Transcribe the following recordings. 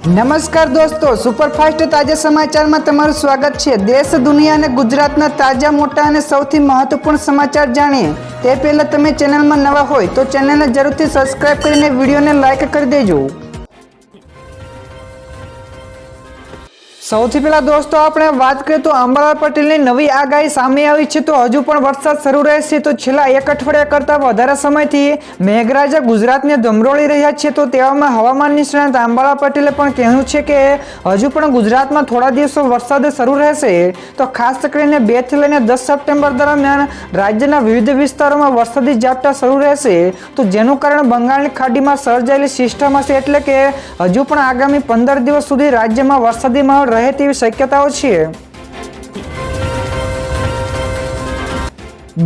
નમસ્કાર દોસ્તો, સુપરફાસ્ટ તાજા સમાચારમાં તમારું સ્વાગત છે। દેશ, દુનિયા અને ગુજરાતના તાજા, મોટા અને સૌથી મહત્વપૂર્ણ સમાચાર જાણીએ તે પહેલા તમે ચેનલમાં નવા હોય તો ચેનલને જરૂરથી સબસ્ક્રાઇબ કરીને વિડીયોને લાઇક કરી દેજો। સૌથી પહેલા દોસ્તો આપણે વાત કરીએ તો અંબાલાલ પટેલની નવી આગાહી સામે આવી છે। તો હજુ પણ વરસાદ શરૂ રહેશે। તો છેલ્લા એક અઠવાડિયા કરતાં વધારે સમયથી મેઘરાજા ગુજરાતને ધમરોળી રહ્યા છે। તો તેવામાં હવામાન નિષ્ણાત અંબાલાલ પટેલે પણ કહ્યું છે કે હજુ પણ ગુજરાતમાં થોડા દિવસો વરસાદ શરૂ રહેશે। તો ખાસ કરીને 2 થી લઈને 10 સપ્ટેમ્બર દરમિયાન રાજ્યના વિવિધ વિસ્તારોમાં વરસાદી ઝાપટા શરૂ રહેશે। તો જેનું કારણ બંગાળની ખાડીમાં સર્જાયેલી સિસ્ટમ હશે, એટલે કે હજુ પણ આગામી 15 દિવસ સુધી રાજ્યમાં વરસાદી માહોલ રહે તેવી શક્યતાઓ છે।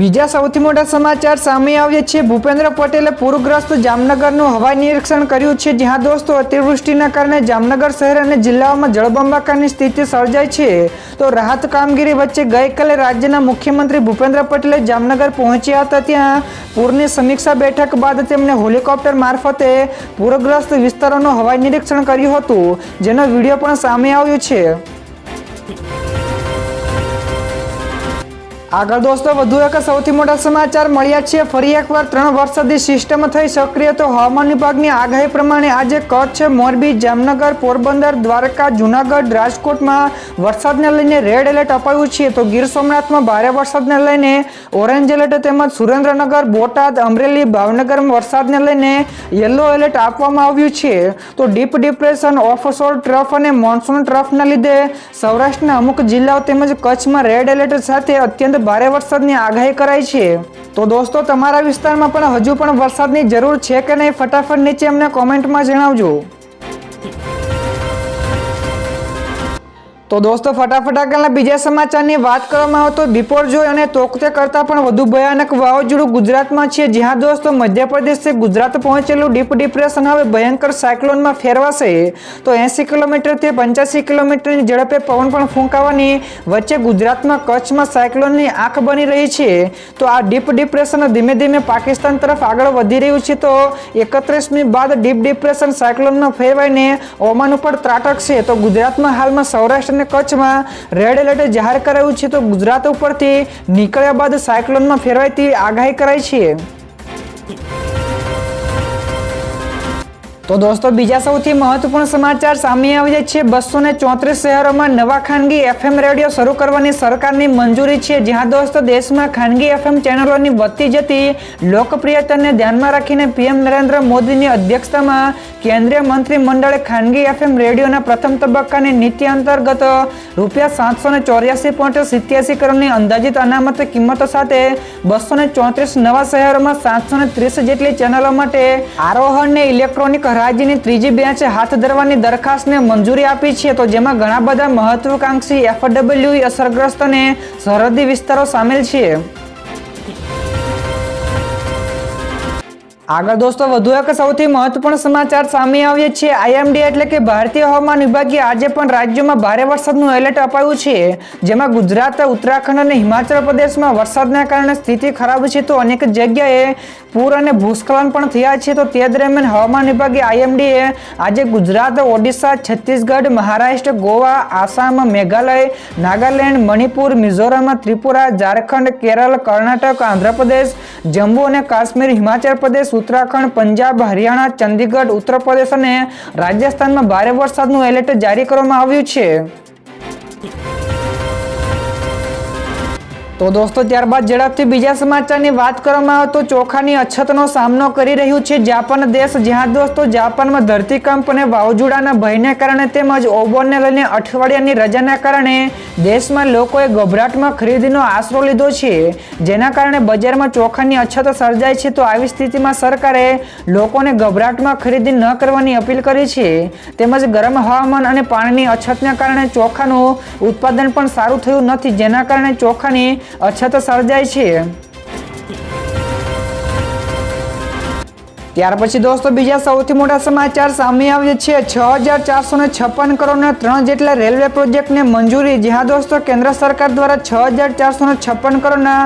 બીજા સૌથી મોટા સમાચાર સામે આવ્યા છે। ભૂપેન્દ્ર પટેલે પૂરગ્રસ્ત જામનગરનું હવાઈ નિરીક્ષણ કર્યું છે। જ્યાં દોસ્તો અતિવૃષ્ટિના કારણે જામનગર શહેર અને જિલ્લાઓમાં જળબંબાકારની સ્થિતિ સર્જાઈ છે। તો રાહત કામગીરી વચ્ચે ગઈકાલે રાજ્યના મુખ્યમંત્રી ભૂપેન્દ્ર પટેલે જામનગર પહોંચ્યા હતા। ત્યાં પૂરની સમીક્ષા બેઠક બાદ તેમણે હેલિકોપ્ટર મારફતે પૂરગ્રસ્ત વિસ્તારોનું હવાઈ નિરીક્ષણ કર્યું હતું, જેનો વિડીયો પણ સામે આવ્યો છે। આગળ દોસ્તો વધુ એક સૌથી મોટા સમાચાર મળ્યા છે। ફરી એકવાર 3 વરસાદી સિસ્ટમ થઈ સક્રિય। તો હવામાન વિભાગની આગાહી પ્રમાણે આજે કચ્છ, મોરબી, જામનગર, પોરબંદર, દ્વારકા, જૂનાગઢ, રાજકોટમાં વરસાદને લઈને રેડ એલર્ટ અપાયું છે। તો ગીર સોમનાથમાં ભારે વરસાદને લઈને ઓરેન્જ એલર્ટ તેમજ સુરેન્દ્રનગર, બોટાદ, અમરેલી, ભાવનગરમાં વરસાદને લઈને યલો એલર્ટ આપવામાં આવ્યું છે। તો ડીપ ડિપ્રેશન, ઓફશોર ટ્રફ અને મોન્સૂન ટ્રફના લીધે સૌરાષ્ટ્રના અમુક જિલ્લાઓ તેમજ કચ્છમાં રેડ એલર્ટ સાથે અત્યંત ભારે વરસાદની આગાહી કરાઈ છે। તો દોસ્તો તમારા વિસ્તારમાં પણ હજુ પણ વરસાદની જરૂર છે કે નહીં, ફટાફટ નીચે અમને કોમેન્ટમાં જણાવજો। તો દોસ્તો ફટાફટ આગળના બીજા સમાચારની વાત કરવામાં આવે તો બિપોરજોય અને તોકતે કરતાં પણ વધુ ભયાનક વાવાઝોડું ગુજરાતમાં છે। જ્યાં દોસ્તો મધ્યપ્રદેશથી ગુજરાત પહોંચેલું ડીપ ડિપ્રેશન હવે ભયંકર સાયક્લોનમાં ફેરવાશે। તો 80 કિલોમીટરથી 85 કિલોમીટરની ઝડપે પવન પણ ફૂંકાવાની વચ્ચે ગુજરાતમાં કચ્છમાં સાયક્લોનની આંખ બની રહી છે। તો આ ડીપ ડિપ્રેશન ધીમે ધીમે પાકિસ્તાન તરફ આગળ વધી રહ્યું છે। તો 31મી બાદ ડીપ ડિપ્રેશન સાયક્લોનમાં ફેરવાઈને ઓમાન ઉપર ત્રાટકશે। તો ગુજરાતમાં હાલમાં સૌરાષ્ટ્ર કચ્છમાં રેડ એલર્ટ જાહેર કરાયું છે। તો ગુજરાત ઉપરથી નીકળ્યા બાદ સાયક્લોનમાં ફેરવાય તેવી આગાહી કરાઈ છે। તો દોસ્તો બીજા સૌથી મહત્વપૂર્ણ સમાચાર સામે આવ્યા છે। 234 શહેરોમાં નવા ખાનગી FM રેડિયો શરૂ કરવાની સરકારની મંજૂરી છે। જ્યાં દોસ્તો દેશમાં ખાનગી FM ચેનલોની વધતી જતી લોકપ્રિયતાને ધ્યાનમાં રાખીને પીએમ નરેન્દ્ર મોદીની અધ્યક્ષતામાં કેન્દ્રીય મંત્રીમંડળે ખાનગી FM રેડિયોના પ્રથમ તબક્કાની નીતિ અંતર્ગત ₹784.87 કરોડની અંદાજિત અનામત કિંમતો સાથે 234 નવા શહેરોમાં 730 જેટલી ચેનલો માટે આરોહણને ઇલેક્ટ્રોનિક રાજ્યની ત્રીજી બેન્ચ હાથ ધરવાની દરખાસ્તને મંજૂરી આપી છે। તો જેમાં ઘણા બધા મહત્વાકાંક્ષી FWA અસરગ્રસ્ત અને સરહદી વિસ્તારો સામેલ છે। આગળ દોસ્તો વધુ એક સૌથી મહત્વપૂર્ણ સમાચાર સામે આવ્યા છે। IMD એટલે કે ભારતીય હવામાન વિભાગે આજે પણ રાજ્યોમાં ભારે વરસાદનું એલર્ટ અપાયું છે। જેમાં ગુજરાત, ઉત્તરાખંડ અને હિમાચલ પ્રદેશમાં વરસાદના કારણે સ્થિતિ ખરાબ છે। તો અનેક જગ્યાએ પૂર અને ભૂસ્ખલન પણ થયા છે। તો તે દરમિયાન હવામાન વિભાગે IMDએ આજે ગુજરાત, ઓડિશા, છત્તીસગઢ, મહારાષ્ટ્ર, ગોવા, આસામ, મેઘાલય, નાગાલેન્ડ, મણિપુર, મિઝોરમ, ત્રિપુરા, ઝારખંડ, કેરળ, કર્ણાટક, આંધ્રપ્રદેશ, જમ્મુ અને કાશ્મીર, હિમાચલ પ્રદેશ, ઉત્તરાખંડ, પંજાબ, હરિયાણા, ચંદીગઢ, ઉત્તર પ્રદેશ અને રાજસ્થાનમાં ભારે વરસાદનું એલર્ટ જારી કરવામાં આવ્યું છે। તો દોસ્તો ત્યારબાદ ઝડપથી બીજા સમાચારની વાત કરવામાં આવે તો ચોખાની અછતનો સામનો કરી રહ્યું છે જાપાન દેશ। જ્યાં દોસ્તો જાપાનમાં ધરતીકંપ અને વાવાઝોડાના ભયને કારણે તેમજ ઓબોનને લઈને અઠવાડિયાની રજાના કારણે દેશમાં લોકોએ ગભરાટમાં ખરીદીનો આશરો લીધો છે, જેના કારણે બજારમાં ચોખાની અછત સર્જાય છે। તો આવી સ્થિતિમાં સરકારે લોકોને ગભરાટમાં ખરીદી ન કરવાની અપીલ કરી છે। તેમજ ગરમ હવામાન અને પાણીની અછતના કારણે ચોખાનું ઉત્પાદન પણ સારું થયું નથી, જેના કારણે ચોખાની અછત સર્જાય છે। ત્યાર પછી દોસ્તો બીજા સૌથી મોટા સમાચાર સામે આવ્યા છે 6456 કરોડના 3 જેટલા રેલવે પ્રોજેક્ટને મંજૂરી। જ્યાં દોસ્તો કેન્દ્ર સરકાર દ્વારા 6456 કરોડના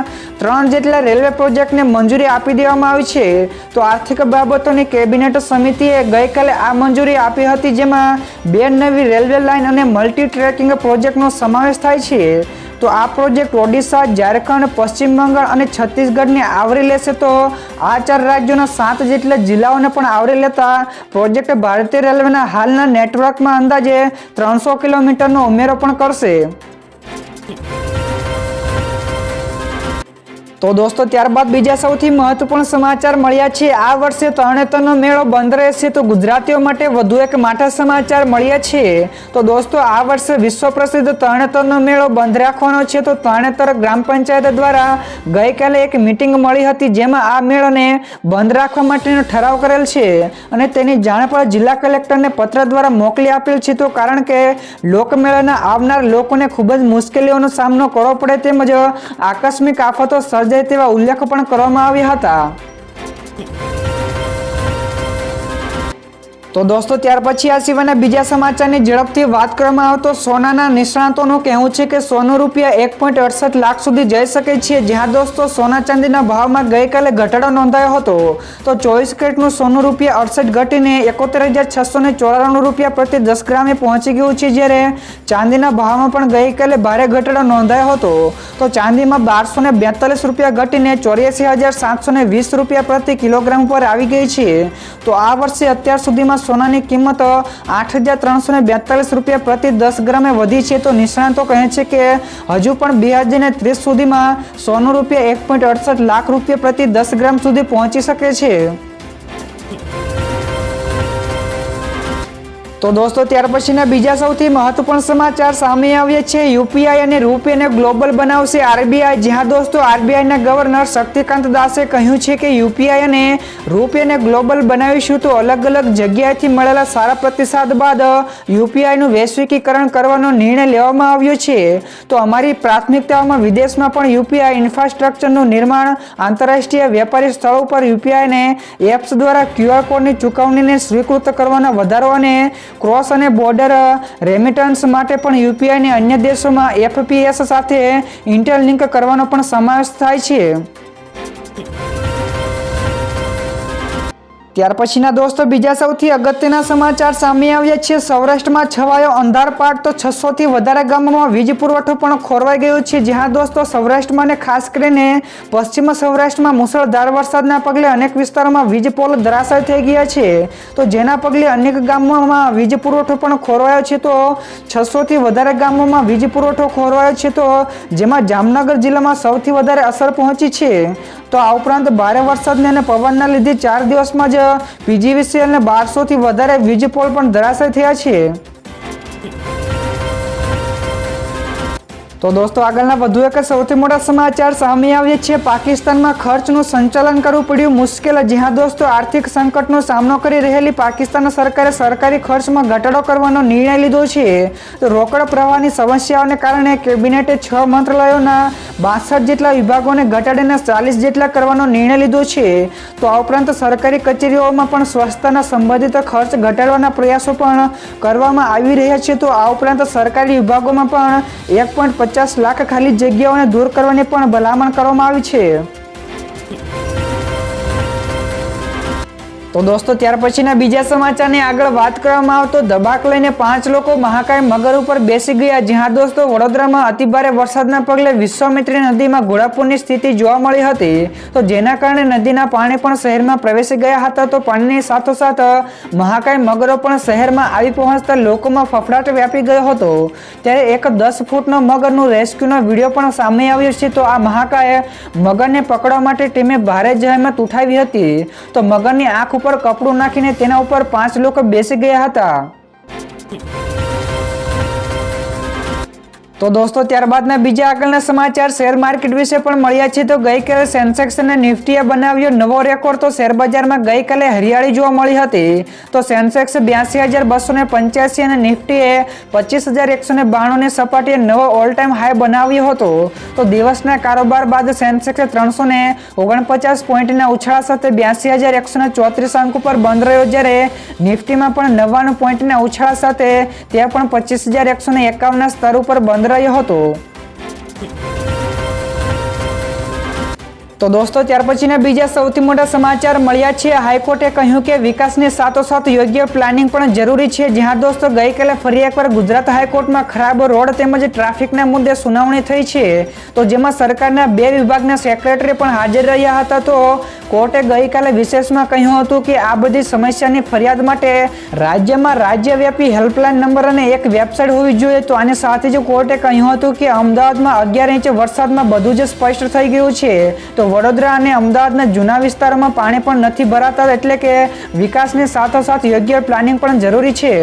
3 જેટલા રેલવે પ્રોજેક્ટને મંજૂરી આપી દેવામાં આવી છે। તો આર્થિક બાબતોની કેબિનેટ સમિતિએ ગઈકાલે આ મંજૂરી આપી હતી, જેમાં 2 નવી રેલવે લાઇન અને મલ્ટી ટ્રેકિંગ પ્રોજેક્ટનો સમાવેશ થાય છે। તો આ પ્રોજેક્ટ ઓડિશા, ઝારખંડ, પશ્ચિમ બંગાળ અને છત્તીસગઢને આવરી લેશે। તો આ 4 રાજ્યોના 7 જેટલા જિલ્લાઓને પણ આવરી લેતા પ્રોજેક્ટ ભારતીય રેલવેના હાલના નેટવર્કમાં અંદાજે 300 કિલોમીટરનો ઉમેરો પણ કરશે। તો દોસ્તો ત્યારબાદ બીજા સૌથી મહત્વપૂર્ણ સમાચાર મળ્યા છે। આ વર્ષે તરણેતરનો મેળો બંધ રહેશે, તો ગુજરાતીઓ માટે વધુ એક માઠા સમાચાર મળ્યા છે। તો દોસ્તો આ વર્ષે વિશ્વ પ્રસિદ્ધ તરણેતરનો મેળો બંધ રાખવાનો છે। તો તરણેતર ગ્રામ પંચાયત દ્વારા ગઈકાલે એક મીટિંગ મળી હતી, જેમાં આ મેળોને બંધ રાખવા માટેનો ઠરાવ કરેલ છે અને તેની જાણ પણ જિલ્લા કલેક્ટરને પત્ર દ્વારા મોકલી આપેલ છે। તો કારણ કે લોકમેળાના આવનાર લોકોને ખૂબ જ મુશ્કેલીઓનો સામનો કરવો પડે તેમજ આકસ્મિક આફતો સર્જાય તેવા ઉલ્લેખ પણ કરવામાં આવ્યા હતા। તો દોસ્તો ત્યાર પછી આ સિવાયના બીજા સમાચારની ઝડપથી વાત કરવામાં આવે તો સોનાના નિષ્ણાતોનું કહેવું છે કે સોનું રૂપિયા 1.68 લાખ સુધી જઈ શકે છે। જ્યાં દોસ્તો સોના ચાંદીના ભાવમાં ગઈકાલે ઘટાડો નોંધાયો હતો। તો 24 કેરેટનું સોનું રૂપિયા 68 ઘટીને 71,694 રૂપિયા પ્રતિ 10 ગ્રામે પહોંચી ગયું છે, જ્યારે ચાંદીના ભાવમાં પણ ગઈકાલે ભારે ઘટાડો નોંધાયો હતો। તો ચાંદીમાં 1242 રૂપિયા ઘટીને 84,720 રૂપિયા પ્રતિ કિલોગ્રામ પર આવી ગઈ છે। તો આ વર્ષે અત્યાર સુધીમાં સોનાની કિંમત 8,342 રૂપિયા પ્રતિ 10 ગ્રામે વધી છે। તો નિષ્ણાતો કહે છે કે હજુ પણ 2030 સુધીમાં સોનું રૂપિયા 1.68 લાખ રૂપિયા પ્રતિ 10 ગ્રામ સુધી પહોંચી શકે છે। તો દોસ્તો ત્યાર પછીના બીજા સૌથી મહત્વપૂર્ણ સમાચાર સામે આવ્યા છે। યુપીઆઈ અને રૂપેને ગ્લોબલ બનાવશે આરબીઆઈ। જ્યાં દોસ્તો આરબીઆઈના ગવર્નર શક્તિકાંત દાસે કહ્યું છે કે યુપીઆઈ અને રૂપેને ગ્લોબલ બનાવીશું। તો અલગ અલગ જગ્યાએથી મળેલા સારા પ્રતિસાદ બાદ યુપીઆઈનું વૈશ્વિકીકરણ કરવાનો નિર્ણય લેવામાં આવ્યો છે। તો અમારી પ્રાથમિકતાઓમાં વિદેશમાં પણ યુપીઆઈ ઇન્ફ્રાસ્ટ્રક્ચરનું નિર્માણ, આંતરરાષ્ટ્રીય વેપારી સ્થળો પર યુપીઆઈને એપ્સ દ્વારા ક્યુઆર કોડની ચૂકવણીને સ્વીકૃત કરવાનો વધારો અને ક્રોસ અને બોર્ડર રેમિટન્સ માટે પણ યુપીઆઈને અન્ય દેશોમાં એફપીએસ સાથે ઇન્ટરલિંક કરવાનો પણ સમાવેશ થાય છે। ત્યાર પછીના દોસ્તો બીજા સૌથી અગત્યના સમાચાર સામે આવ્યા છે। સૌરાષ્ટ્રમાં છવાયો અંધારપાટ, તો 600 થી વધારે ગામોમાં વીજ પુરવઠો પણ ખોરવાઈ ગયો છે। જ્યાં દોસ્તો સૌરાષ્ટ્રમાં અને ખાસ કરીને પશ્ચિમ સૌરાષ્ટ્રમાં મુશળધાર વરસાદના પગલે અનેક વિસ્તારોમાં વીજ પોલ ધરાશાય થઈ ગયા છે। તો જેના પગલે અનેક ગામોમાં વીજ પુરવઠો પણ ખોરવાયો છે। તો 600 થી વધારે ગામોમાં વીજ પુરવઠો ખોરવાયો છે, તો જેમાં જામનગર જિલ્લામાં સૌથી વધારે અસર પહોંચી છે। તો આ ઉપરાંત ભારે વરસાદને અને પવનના લીધે 4 દિવસમાં જ પીજીવીસીએલને 1200 થી વધારે વીજ પોલ પણ ધરાશાય થયા છે। તો દોસ્તો આગળના વધુ એક સૌથી મોટા સમાચાર સામે આવ્યા છે। પાકિસ્તાનમાં ખર્ચનું સંચાલન કરવું પડ્યું મુશ્કેલ। જ્યાં દોસ્તો આર્થિક સંકટનો સામનો કરી રહેલી પાકિસ્તાન સરકારે સરકારી ખર્ચમાં ઘટાડો કરવાનો નિર્ણય લીધો છે। તો રોકડ પ્રવાહની સમસ્યાઓને કારણે કેબિનેટે 6 મંત્રાલયોના 62 જેટલા વિભાગોને ઘટાડીને 40 જેટલા કરવાનો નિર્ણય લીધો છે। તો આ ઉપરાંત સરકારી કચેરીઓમાં પણ સ્વચ્છતાના સંબંધિત ખર્ચ ઘટાડવાના પ્રયાસો પણ કરવામાં આવી રહ્યા છે। તો આ ઉપરાંત સરકારી વિભાગોમાં પણ 1.50 લાખ ખાલી જગ્યાઓને દૂર કરવાની પણ ભલામણ કરવામાં આવી છે। તો દોસ્તો ત્યાર પછીના બીજા સમાચારની આગળ વાત કરવામાં આવે તો દબાક લઈને 5 લોકો મહાકાય મગર ઉપર બેસી ગયા। જ્યાં દોસ્તો વડોદરામાં અતિભારે વરસાદના પગલે વિશ્વામિત્રી નદીમાં ઘોડાપૂરની સ્થિતિ જોવા મળી હતી। તો જેના કારણે નદીના પાણી પણ શહેરમાં પ્રવેશી ગયા હતા। તો પાણીની સાથોસાથ મહાકાય મગરો પણ શહેરમાં આવી પહોંચતા લોકોમાં ફફડાટ વ્યાપી ગયો હતો। ત્યારે એક 10 ફૂટનો મગરનું રેસ્ક્યુનો વિડીયો પણ સામે આવ્યો છે। તો આ મહાકાય મગરને પકડવા માટે ટીમે ભારે જહેમત ઉઠાવી હતી। તો મગરની આંખ ઉપર કપડું નાખીને તેના ઉપર 5 લોકો બેસી ગયા હતા। તો દોસ્તો ત્યારબાદના બીજા આગળના સમાચાર શેર માર્કેટ વિશે પણ મળ્યા છે. તો ગઈકાલે સેન્સેક્સ અને નિફ્ટીએ બનાવ્યો નવો રેકોર્ડ. તો શેર બજારમાં ગઈકાલે હરિયાળી જોવા મળી હતી. તો સેન્સેક્સ 82,285 અને નિફ્ટીએ 25,192 ની સપાટીએ નવો ઓલ ટાઈમ હાઈ બનાવ્યો હતો. તો દિવસના કારોબાર બાદ સેન્સેક્સ 349 પોઈન્ટના ઉછાળા સાથે 82,134 અંક પર બંધ રહ્યો, જ્યારે નિફ્ટીમાં પણ 99 પોઈન્ટના ઉછાળા સાથે તે પણ 25,151 ના સ્તર ઉપર બંધ રહ્યો હતો. તો દોસ્તો ત્યાર પછીના બીજા સૌથી મોટા સમાચાર મળ્યા છે. હાઈકોર્ટે કહ્યું કે વિકાસની સાથોસાથ યોગ્ય પ્લાનિંગ પણ જરૂરી છે. જ્યાં દોસ્તો ગઈકાલે ફરી એકવાર ગુજરાત હાઈકોર્ટમાં ખરાબ રોડ તેમજ ટ્રાફિકના મુદ્દે સુનાવણી થઈ છે. તો જેમાં સરકારના 2 વિભાગના સેક્રેટરી પણ હાજર રહ્યા હતા. તો કોર્ટે ગઈકાલે વિશેષમાં કહ્યું હતું કે આ બધી સમસ્યાની ફરિયાદ માટે રાજ્યમાં રાજ્યવ્યાપી હેલ્પલાઇન નંબર અને એક વેબસાઇટ હોવી જોઈએ. તો આની સાથે જ કોર્ટે કહ્યું હતું કે અમદાવાદમાં 11 ઇંચ વરસાદમાં બધું જ સ્પષ્ટ થઈ ગયું છે. તો વડોદરા અને અમદાવાદના જૂના વિસ્તારોમાં પાણી પણ નથી ભરાતા, એટલે કે વિકાસની સાથોસાથ યોગ્ય પ્લાનિંગ પણ જરૂરી છે.